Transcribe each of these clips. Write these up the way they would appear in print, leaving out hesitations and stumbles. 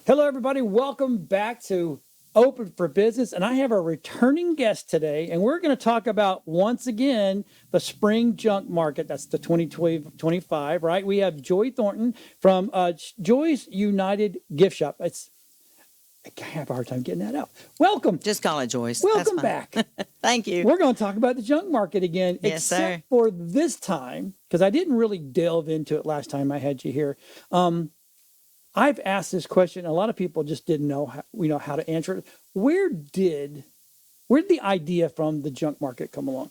Hello, everybody. Welcome back to Open for Business. And I have a returning guest today, and we're going to talk about, once again, the spring junk market. That's the 2025, right? We have Joy Thornton from Joy's United Gift Shop. I have a hard time getting that out. Welcome. Just call it Joyce. Welcome back. Thank you. We're going to talk about the junk market again, Yes, except sir. for this time, because I didn't really delve into it last time I had you here. I've asked this question. A lot of people just didn't know how to answer it. Where did the idea from the junk market come along?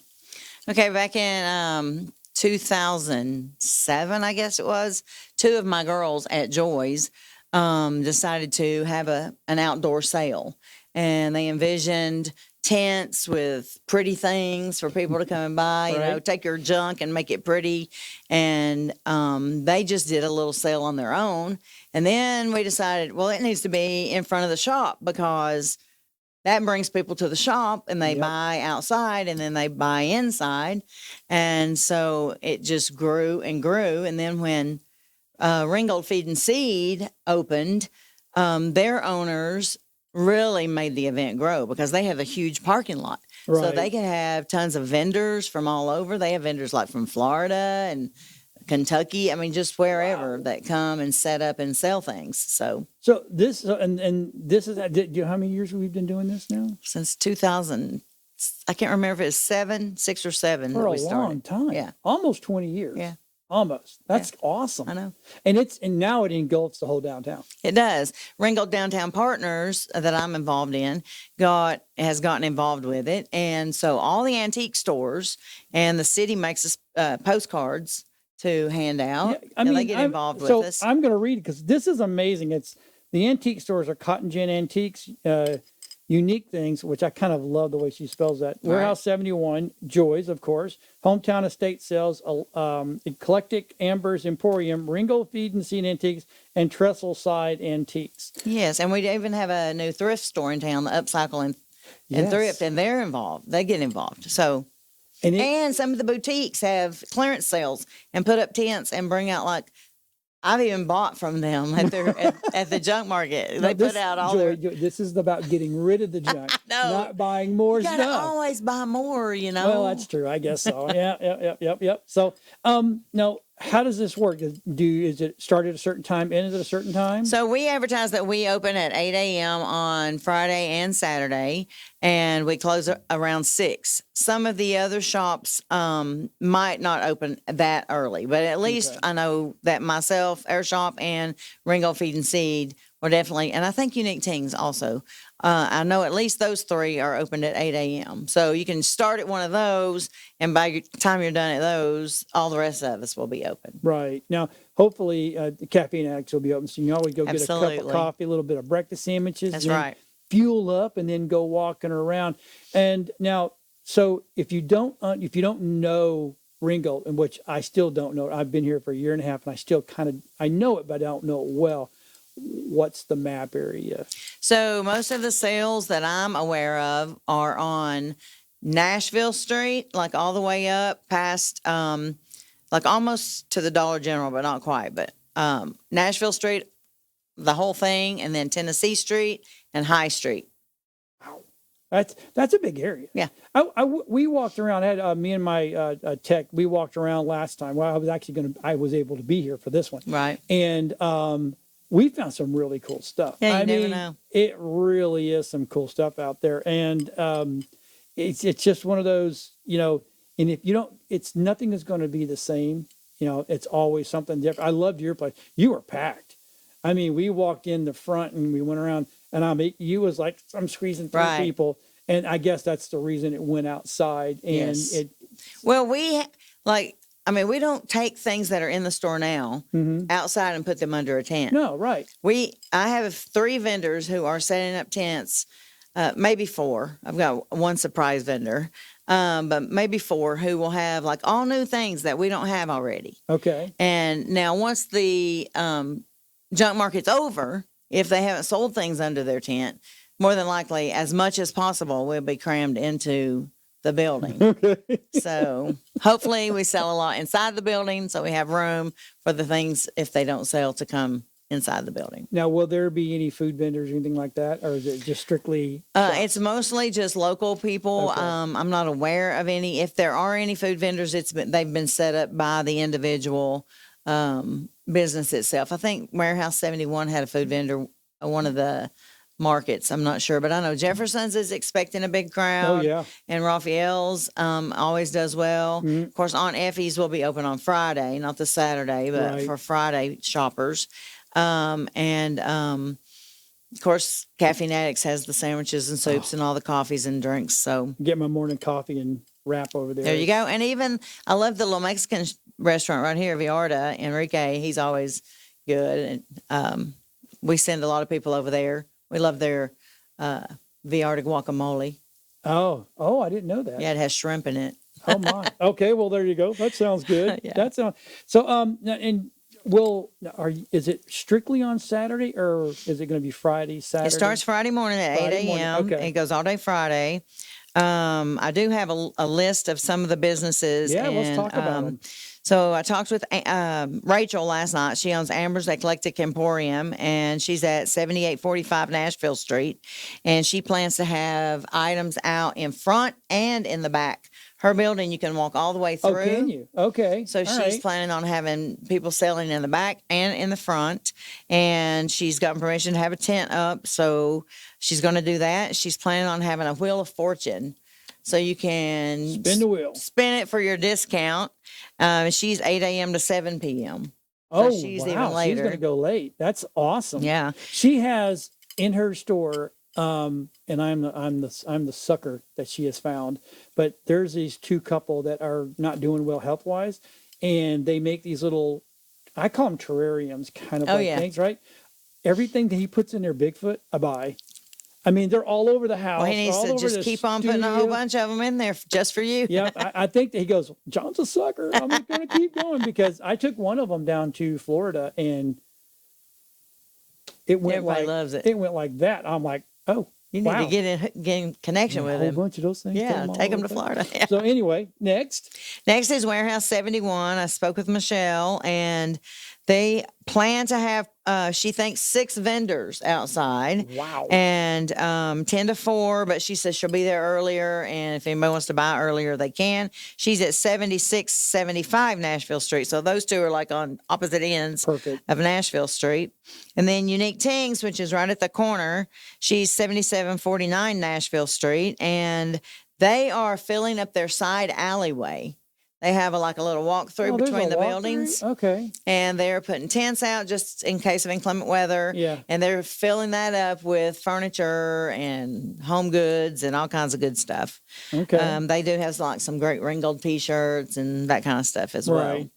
Okay, back in 2007, I guess it was, two of my girls at Joy's decided to have an outdoor sale, and they envisioned tents with pretty things for people to come and buy, Right. take your junk and make it pretty. And they just did a little sale on their own. And then we decided, well, it needs to be in front of the shop because that brings people to the shop and they Yep. buy outside and then they buy inside. And so it just grew and grew. And then when Ringgold Feed and Seed opened, their owners really made the event grow because they have a huge parking lot. So Right. they can have tons of vendors from all over. They have vendors like from Florida and Kentucky. I mean, just wherever that come and set up and sell things. So So this and this is how many years we've been doing this now? since 2000, I can't remember if it's 6 or 7 For that a we started. long time. Yeah. Almost 20 years. Yeah. Almost. That's awesome. I know. And now it engulfs the whole downtown. It does. Ringgold Downtown Partners that I'm involved in has gotten involved with it, and so all the antique stores and the city makes us postcards to hand out. Yeah, and they get involved with us. I'm going to read it because this is amazing. It's the antique stores are Cotton Gin Antiques, Unique Things, which I kind of love the way she spells that. Right. Warehouse 71, Joys, of course. Hometown Estate Sales, Eclectic Ambers Emporium, Ringgold Feed and Seed Antiques, and Trestle Side Antiques. Yes, and we even have a new thrift store in town, the Upcycle and Yes. Thrift, and they're involved. They get involved. So, and some of the boutiques have clearance sales and put up tents and bring out I've even bought from them at their at the junk market. They put out all Joy, their. this is about getting rid of the junk, know. not buying more You gotta stuff. always buy more, Well, that's true. I guess so. Yeah, yep. So, now, how does this work? Is it start at a certain time, end at a certain time? So we advertise that we open at 8 a.m. on Friday and Saturday, and we close around 6. Some of the other shops might not open that early, but at least Okay. I know that myself, our shop, and Ringgold Feed and Seed were definitely, and I think Unique Things also. I know at least those 3 are opened at 8 a.m. So you can start at one of those, and by the time you're done at those, all the rest of us will be open. Right. Now, hopefully, the Caffeine Addicts will be open, so you can always go get a cup of Absolutely. coffee, a little bit of breakfast sandwiches. That's then right. Fuel up, and then go walking around. And now, so if you don't know Ringgold, and which I still don't know, I've been here for a year and a half, and I still I know it, but I don't know it well. What's the map area? So most of the sales that I'm aware of are on Nashville Street, like all the way up past, like almost to the Dollar General, but not quite. But Nashville Street, the whole thing, and then Tennessee Street and High Street. That's a big area. Yeah. We walked around. I had me and my tech. We walked around last time. Well, I was able to be here for this one. Right. And we found some really cool stuff. Yeah, you I never mean, know. it really is some cool stuff out there. And it's just one of those, and if you don't, nothing is going to be the same. It's always something different. I loved your place. You were packed. I mean, we walked in the front and we went around, and you was like, I'm squeezing through Right. people. And I guess that's the reason it went outside. And Yes. Well, we don't take things that are in the store now outside and put them under a tent. no, right. I have 3 vendors who are setting up tents, maybe 4. I've got one surprise vendor, but maybe 4 who will have like all new things that we don't have already. Okay. And now once the junk market's over, if they haven't sold things under their tent, more than likely, as much as possible, will be crammed into the building. So hopefully we sell a lot inside the building so we have room for the things, if they don't sell, to come inside the building. Now, will there be any food vendors or anything like that, or is it just strictly? It's mostly just local people. Okay. I'm not aware of any. If there are any food vendors, they've been set up by the individual business itself. I think Warehouse 71 had a food vendor, one of the markets. I'm not sure, but I know Jefferson's is expecting a big crowd. Oh, yeah. And Raphael's always does well. Of course, Aunt Effie's will be open on Friday, not the Saturday, but Right. for Friday shoppers. Of course, Caffeine Addicts has the sandwiches and soups and all the coffees and drinks. So Get my morning coffee and wrap over there. there you go. And even I love the little Mexican restaurant right here, Villarta. Enrique, he's always good. And we send a lot of people over there. We love their Villarta guacamole. Oh, I didn't know that. Yeah, it has shrimp in it. Oh my. Okay, well there you go. That sounds good. Yeah. That sounds so. And is it strictly on Saturday or is it going to be Friday, Saturday? It starts Friday morning at Friday 8 morning, a.m. okay. It goes all day Friday. I do have a list of some of the businesses. Yeah, let's and, talk about them. So I talked with Rachel last night. She owns Amber's Eclectic Emporium, and she's at 7845 Nashville Street. And she plans to have items out in front and in the back. Her building, you can walk all the way through. Oh, can you? Okay. So All she's right. planning on having people selling in the back and in the front. And she's gotten permission to have a tent up. So she's going to do that. She's planning on having a Wheel of Fortune. So you can Spin the wheel. spin it for your discount. She's 8 a.m. to 7 p.m. Oh, she's wow. even She's later. going to go late. That's awesome. Yeah. She has in her store, and I'm the sucker that she has found. But there's these two couple that are not doing well health wise, and they make these little, I call them terrariums, kind of Oh, like yeah. things, right? Everything that he puts in their Bigfoot, I buy. I mean, they're all over the house. Well, he needs all to over just the keep on putting a whole studio. bunch of them in there just for you. Yeah, I think that he goes, John's a sucker. I'm going to keep going because I took one of them down to Florida and it went Everybody like loves it. It went like that. I'm like, oh, You need wow. to get in connection a with whole him. bunch of those things. Yeah, all take them over to the place. Florida. So anyway, next. Next is Warehouse 71. I spoke with Michelle, and they plan to have, she thinks, 6 vendors outside. Wow. And 10 to 4, but she says she'll be there earlier, and if anybody wants to buy earlier, they can. She's at 7675 Nashville Street, so those two are like on opposite ends Perfect. of Nashville Street. And then Unique Tings, which is right at the corner, she's 7749 Nashville Street, and they are filling up their side alleyway. They have like a little walk-through Oh, there's between a the walkthrough? buildings, Okay. and they're putting tents out just in case of inclement weather. Yeah. And they're filling that up with furniture and home goods and all kinds of good stuff. Okay. They do have like some great Ringgold t-shirts and that kind of stuff as Right.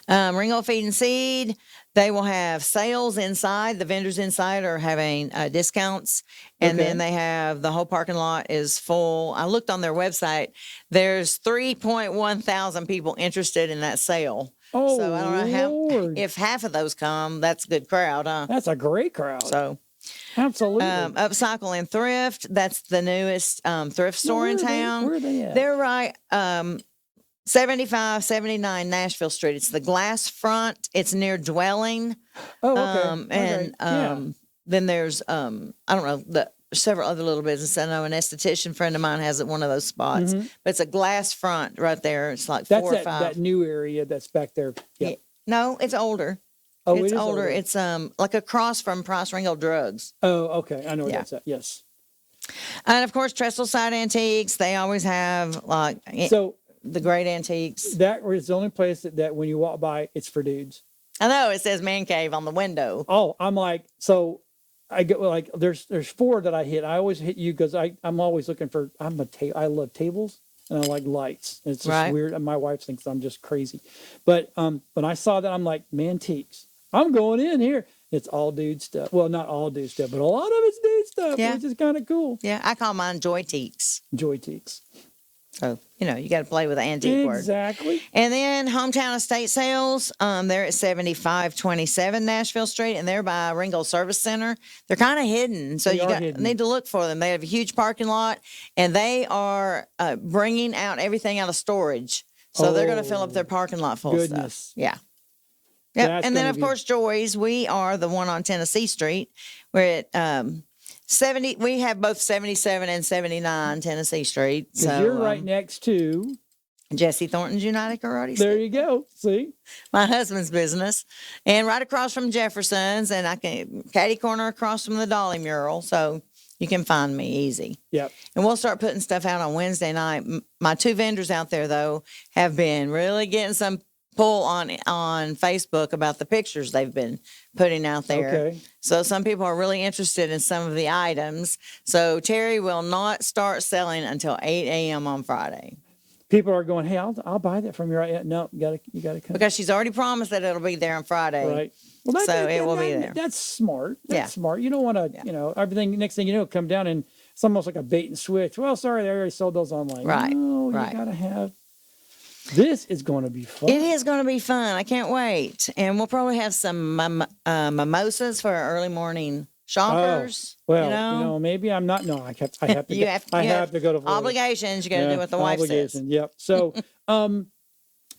well. Ringgold Feed and Seed, they will have sales inside. The vendors inside are having discounts. And Okay. then they have the whole parking lot is full. I looked on their website. There's 3.1 thousand people interested in that sale. Oh, So I don't know Lord. if half of those come, that's a good crowd, huh? That's a great crowd. So Absolutely. Upcycle and Thrift, that's the newest thrift store in town. Where are they at? They're right 7579 Nashville Street. It's the glass front. It's near Dwelling. Oh, okay. And Yeah. then there's I don't know, several other little businesses. I know an esthetician friend of mine has it one of those spots. But it's a glass front right there. It's like That's 4 or that, 5. that new area that's back there. Yeah. Yeah. No, it's older. Oh, It's it is older. It's like across from Price Ringgold Drugs. Oh, okay. I know what Yeah. that's at. Yes. And of course, Trestle Side Antiques. They always have like So the great antiques. that is the only place that when you walk by, it's for dudes. I know it says man cave on the window. Oh, I'm like, so I get like, there's 4 that I hit. I always hit you because I'm always looking for, I love tables and I like lights. It's just Right. weird. And my wife thinks I'm just crazy. But when I saw that, I'm like, Mantiques. I'm going in here. It's all dude stuff. Well, not all dude stuff, but a lot of it's dude stuff, Yeah. which is kind of cool. Yeah, I call mine Joytiques. Joytiques. So, you got to play with the antique word. Exactly. And then Hometown Estate Sales, they're at 7527 Nashville Street, and they're by Ringgold Service Center. They're kind of hidden, so They you are hidden. need to look for them. They have a huge parking lot, and they are bringing out everything out of storage. So they're going to fill up their parking lot full of Goodness. stuff. Yeah. Yep. That's And then, gonna of be- course, Joy's, we are the one on Tennessee Street. We're at 70. We have both 77 and 79 Tennessee Street. 'cause So you're right next to, Jesse Thornton's United Karate there School, you go. See? my husband's business, and right across from Jefferson's, and I can catty corner across from the Dolly mural. So you can find me easy. Yep. And we'll start putting stuff out on Wednesday night. My two vendors out there, though, have been really getting some pull on Facebook about the pictures they've been putting out there. Okay. So some people are really interested in some of the items. So Terry will not start selling until 8 a.m. on Friday People are going, hey, I'll buy that from you right now. No, you gotta come. because she's already promised that it'll be there on Friday. Right. Well, So it will be there. That's smart. That's Yeah. smart. You don't want to, everything. Next thing you know, come down and it's almost like a bait and switch. Well, sorry, they already sold those online. Right, No, right. you gotta have. This is going to be fun. It is going to be fun. I can't wait. And we'll probably have some mimosas for our early morning shoppers. Well, maybe I'm not. No, I have to. You go, have, I you have to go to Florida. obligations. You got to Yeah, do what the wife says. obligation, Yep. So,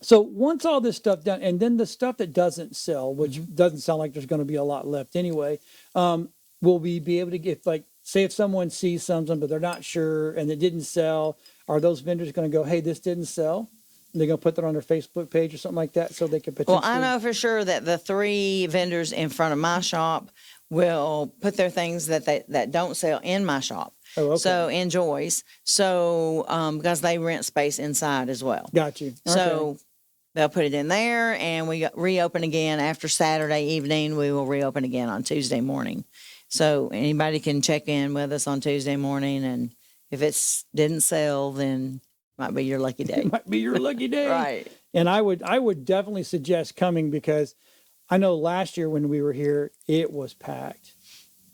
so once all this stuff done, and then the stuff that doesn't sell, which Mm-hmm. doesn't sound like there's going to be a lot left anyway, will we be able to get, like, say if someone sees something but they're not sure and it didn't sell, are those vendors going to go, hey, this didn't sell? And they're going to put that on their Facebook page or something like that so they can potentially. Well, I know for sure that the three vendors in front of my shop will put their things that don't sell in my shop. Oh, okay. So in Joy's. So because they rent space inside as well. Got you. Okay. So they'll put it in there, and we reopen again after Saturday evening. We will reopen again on Tuesday morning. So anybody can check in with us on Tuesday morning, and if it's didn't sell, then might be your lucky day. It might be your lucky day. Right. And I would definitely suggest coming because I know last year when we were here, it was packed.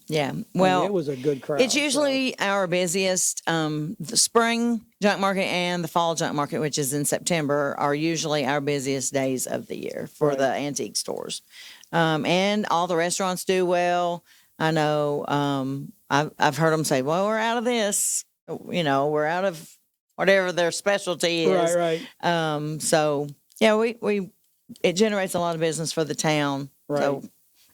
Yeah. I mean, Well, it was a good crowd. it's usually our busiest. The spring junk market and the fall junk market, which is in September, are usually our busiest days of the year for Right. the antique stores. And all the restaurants do well. I know I've heard them say, well, we're out of this. We're out of whatever their specialty is. Right. So, yeah, it generates a lot of business for the town. So Right.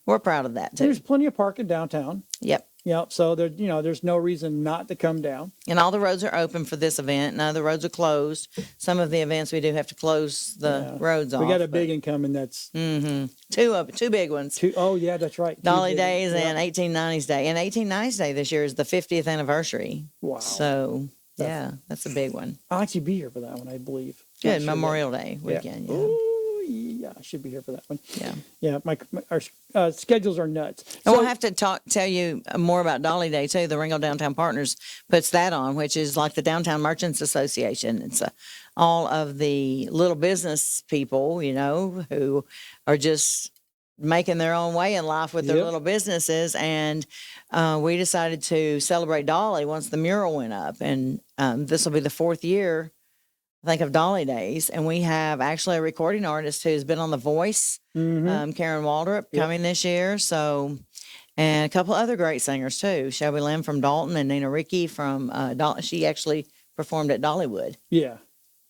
we're proud of that, too. There's plenty of parking downtown. Yep. Yep. So there's no reason not to come down. And all the roads are open for this event. None of the roads are closed. Some of the events we do have to close the Yeah. roads off. We got a but- big incoming that's two big ones. two. Oh yeah, that's right. Two Dolly big- Days yeah. and 1890s Day. And 1890s Day this year is the 50th anniversary. Wow. So, yeah, that's a big one. I'll actually be here for that one, I believe. Not Good. sure Memorial Day yet. weekend. Yeah. Ooh, yeah, I should be here for that one. Yeah. Yeah, our schedules are nuts. And we'll have to tell you more about Dolly Day too. The Ringo Downtown Partners puts that on, which is like the Downtown Merchants Association. It's all of the little business people, who are just making their own way in life with their Yep. little businesses. And we decided to celebrate Dolly once the mural went up. And this will be the 4th year, I think, of Dolly Days. And we have actually a recording artist who's been on The Voice, Mm-hmm. Karen Waldrop, coming this year. So, and a couple other great singers too. Shelby Lynn from Dalton and Nina Ricky from she actually performed at Dollywood. Yeah.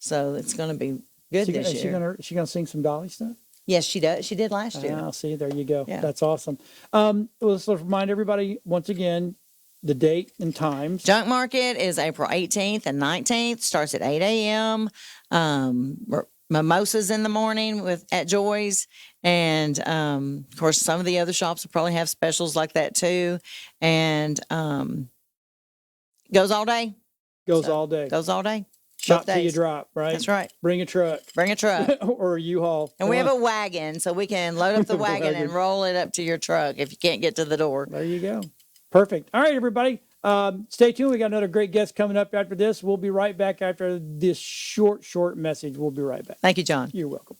So it's going to be good She, this is year. she gonna sing some Dolly stuff? Yes, she does. She did last year. Ah, see, there you go. Yeah. That's awesome. Let's remind everybody once again the date and times. Junk Market is April 18th and 19th. Starts at 8 a.m. Mimosas in the morning at Joy's. And, of course, some of the other shops will probably have specials like that too. And goes all day. Goes all day. Goes all day. Shop both till you days. drop, right? That's right. Bring a truck Bring a truck. or a U-Haul. And we have a wagon, so we can load up the wagon and roll it up to your truck if you can't get to the door. There you go. Perfect. All right, everybody. Stay tuned. We got another great guest coming up after this. We'll be right back after this short message. We'll be right back. Thank you, John. You're welcome.